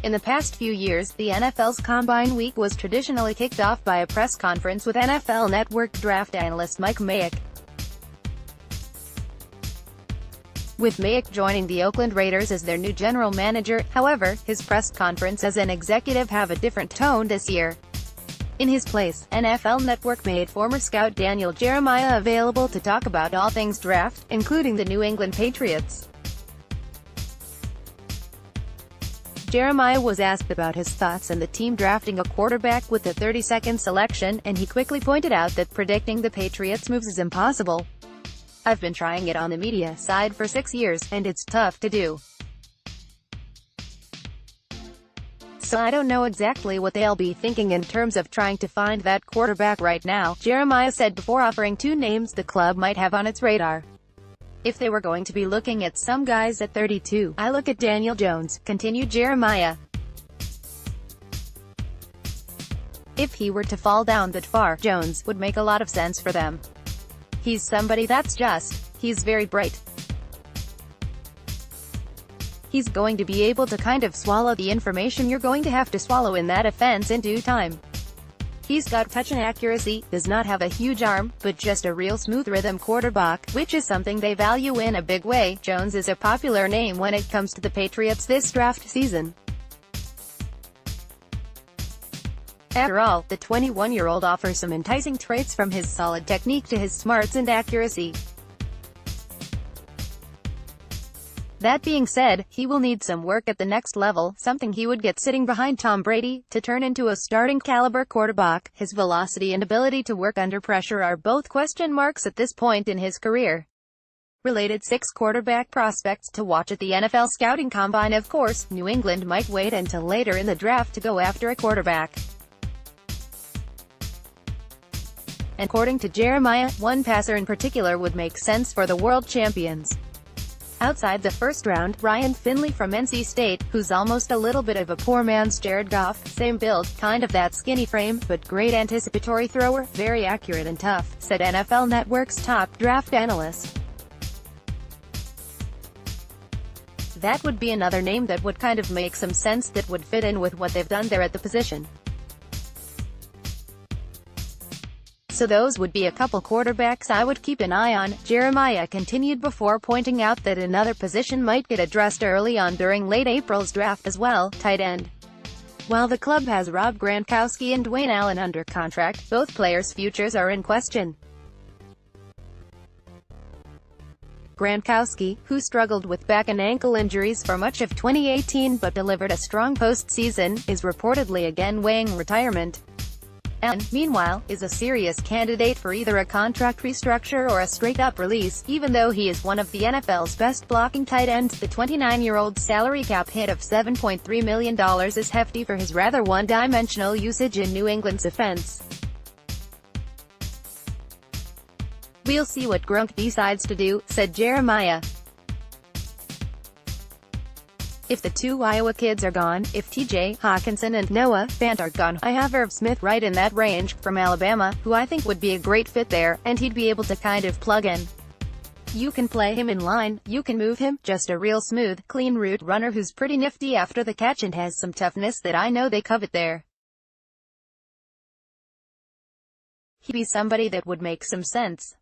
In the past few years, the NFL's Combine Week was traditionally kicked off by a press conference with NFL Network draft analyst Mike Mayock. With Mayock joining the Oakland Raiders as their new general manager, however, his press conference as an executive have a different tone this year. In his place, NFL Network made former scout Daniel Jeremiah available to talk about all things draft, including the New England Patriots. Jeremiah was asked about his thoughts on the team drafting a quarterback with the 32nd selection, and he quickly pointed out that predicting the Patriots' moves is impossible. "I've been trying it on the media side for 6 years, and it's tough to do. So I don't know exactly what they'll be thinking in terms of trying to find that quarterback right now," Jeremiah said before offering two names the club might have on its radar. "If they were going to be looking at some guys at 32, I look at Daniel Jones," continued Jeremiah. "If he were to fall down that far, Jones would make a lot of sense for them. He's somebody he's very bright. He's going to be able to kind of swallow the information you're going to have to swallow in that offense in due time. He's got touch and accuracy, does not have a huge arm, but just a real smooth rhythm quarterback, which is something they value in a big way." Jones is a popular name when it comes to the Patriots this draft season. After all, the 21-year-old offers some enticing traits from his solid technique to his smarts and accuracy. That being said, he will need some work at the next level, something he would get sitting behind Tom Brady, to turn into a starting-caliber quarterback. His velocity and ability to work under pressure are both question marks at this point in his career. Related 6 quarterback prospects to watch at the NFL Scouting Combine. Of course, New England might wait until later in the draft to go after a quarterback. According to Jeremiah, one passer in particular would make sense for the world champions. Outside the first round, Ryan Finley from NC State, who's almost a little bit of a poor man's Jared Goff, same build, kind of that skinny frame, but great anticipatory thrower, very accurate and tough, said NFL Network's top draft analyst. That would be another name that would kind of make some sense, that would fit in with what they've done there at the position. So those would be a couple quarterbacks I would keep an eye on, Jeremiah continued before pointing out that another position might get addressed early on during late April's draft as well, tight end. While the club has Rob Gronkowski and Dwayne Allen under contract, both players' futures are in question. Gronkowski, who struggled with back and ankle injuries for much of 2018 but delivered a strong postseason, is reportedly again weighing retirement. Allen, meanwhile, is a serious candidate for either a contract restructure or a straight-up release, even though he is one of the NFL's best blocking tight ends. The 29-year-old's salary cap hit of $7.3 million is hefty for his rather one-dimensional usage in New England's offense. "We'll see what Gronk decides to do," said Jeremiah. "If the two Iowa kids are gone, if TJ Hawkinson and Noah Fant are gone, I have Irv Smith right in that range, from Alabama, who I think would be a great fit there, and he'd be able to kind of plug in. You can play him in line, you can move him, just a real smooth, clean route runner who's pretty nifty after the catch and has some toughness that I know they covet there. He'd be somebody that would make some sense."